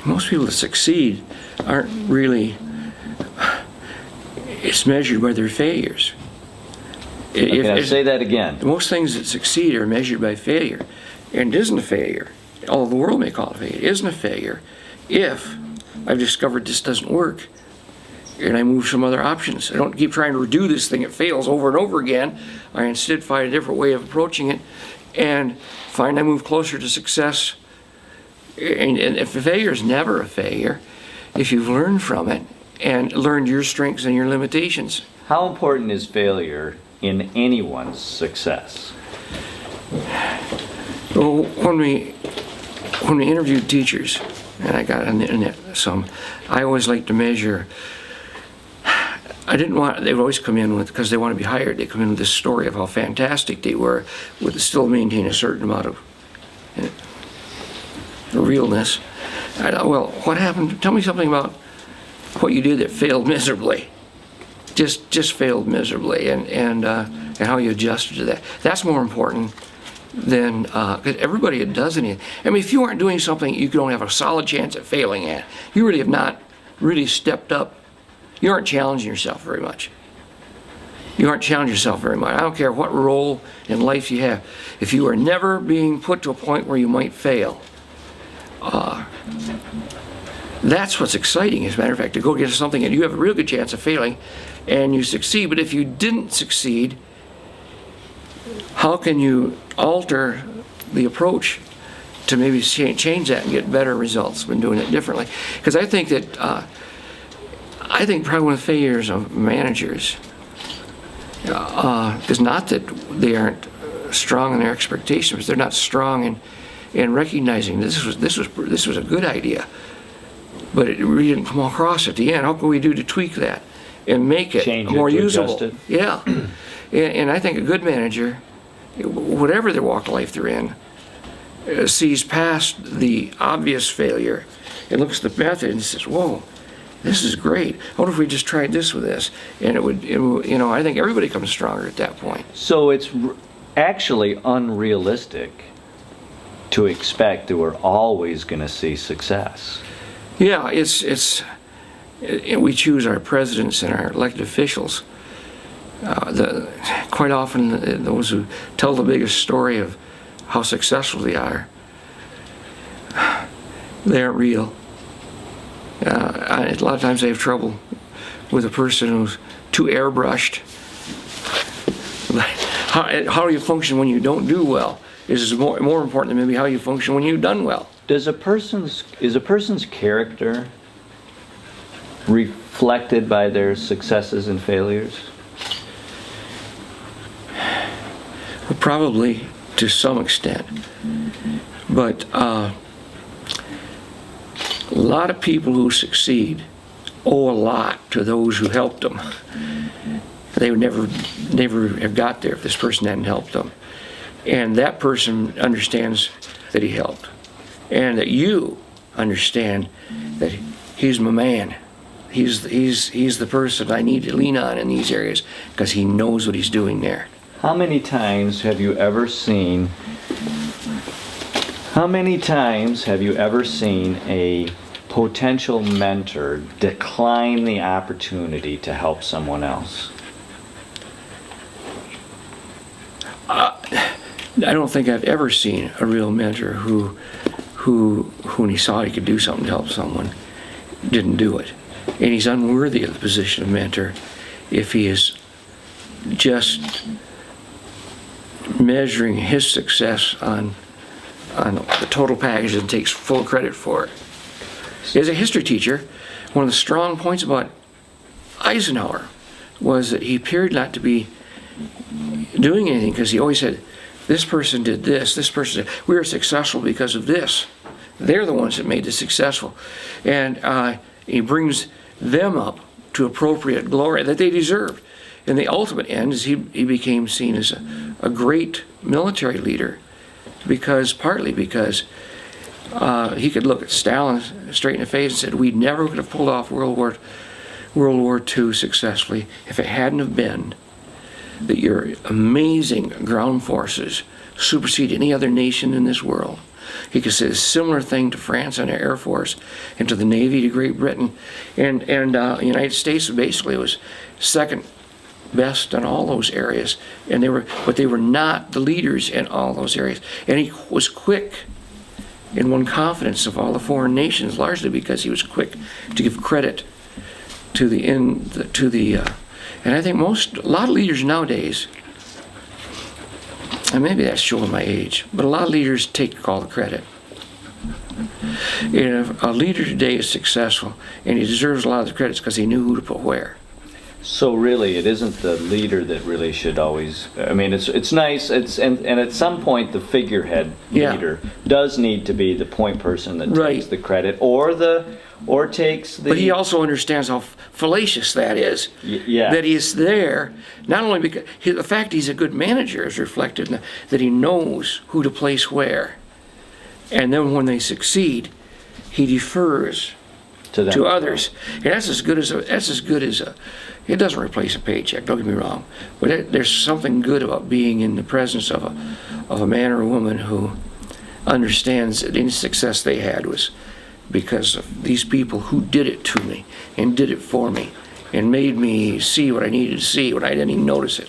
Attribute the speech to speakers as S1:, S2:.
S1: most people that succeed aren't really, it's measured by their failures.
S2: Say that again.
S1: Most things that succeed are measured by failure. And it isn't a failure, although the world may call it a failure, it isn't a failure if I've discovered this doesn't work and I move some other options. I don't keep trying to redo this thing, it fails over and over again. I instead find a different way of approaching it and find I move closer to success. And if a failure is never a failure, if you've learned from it and learned your strengths and your limitations.
S2: How important is failure in anyone's success?
S1: Well, when we interviewed teachers, and I got on the internet some, I always like to measure. They would always come in with, because they want to be hired, they come in with this story of how fantastic they were, with still maintain a certain amount of realness. Well, what happened? Tell me something about what you did that failed miserably. Just failed miserably, and how you adjusted to that. That's more important than, because everybody that does anything. I mean, if you aren't doing something you don't have a solid chance at failing at, you really have not really stepped up. You aren't challenging yourself very much. You aren't challenging yourself very much. I don't care what role in life you have. If you are never being put to a point where you might fail, that's what's exciting, as a matter of fact, to go get something and you have a real good chance of failing and you succeed. But if you didn't succeed, how can you alter the approach to maybe change that and get better results when doing it differently? Because I think that, probably one of the failures of managers is not that they aren't strong in their expectations, but they're not strong in recognizing this was a good idea, but it really didn't come across at the end. How can we do to tweak that and make it more usable? Adjust it. Yeah, and I think a good manager, whatever their walk of life they're in, sees past the obvious failure and looks at the method and says, "Whoa, this is great. I wonder if we just tried this with this," and it would, I think everybody comes stronger at that point.
S2: So it's actually unrealistic to expect that we're always going to see success.
S1: Yeah, we choose our presidents and our elected officials. Quite often, those who tell the biggest story of how successful they aren't real. A lot of times they have trouble with a person who's too airbrushed. How you function when you don't do well is more important than maybe how you function when you've done well.
S2: Is a person's character reflected by their successes and failures?
S1: Well, probably to some extent, but a lot of people who succeed owe a lot to those who helped them. They would never have got there if this person hadn't helped them. And that person understands that he helped. And that you understand that he's my man. He's the person I need to lean on in these areas because he knows what he's doing there.
S2: How many times have you ever seen a potential mentor decline the opportunity to help someone else?
S1: I don't think I've ever seen a real mentor who when he saw he could do something to help someone, didn't do it. And he's unworthy of the position of mentor if he is just measuring his success on the total package and takes full credit for it. As a history teacher, one of the strong points about Eisenhower was that he appeared not to be doing anything because he always said, this person did this person did, we were successful because of this. They're the ones that made this successful. And he brings them up to appropriate glory that they deserved. And the ultimate end is he became seen as a great military leader partly because he could look at Stalin straight in the face and said, we never could have pulled off World War II successfully if it hadn't have been that your amazing ground forces supersede any other nation in this world. He could say a similar thing to France and the Air Force, and to the Navy, to Great Britain, and the United States basically was second best in all those areas, and they were not the leaders in all those areas. And he was quick and won confidence of all the foreign nations, largely because he was quick to give credit to and I think a lot of leaders nowadays, and maybe that's showing my age, but a lot of leaders take all the credit. And if a leader today is successful and he deserves a lot of the credits because he knew who to put where.
S2: So really, it isn't the leader that really should always. I mean, it's nice. And at some point, the figurehead leader does need to be the point person that takes the credit, or takes the.
S1: But he also understands how fallacious that is. That he's there not only because the fact he's a good manager is reflected in that he knows who to place where, and then when they succeed, he defers to others. And that's as good as it doesn't replace a paycheck, don't get me wrong, but there's something good about being in the presence of a man or a woman who understands that any success they had was because of these people who did it to me and did it for me and made me see what I needed to see when I didn't even notice it.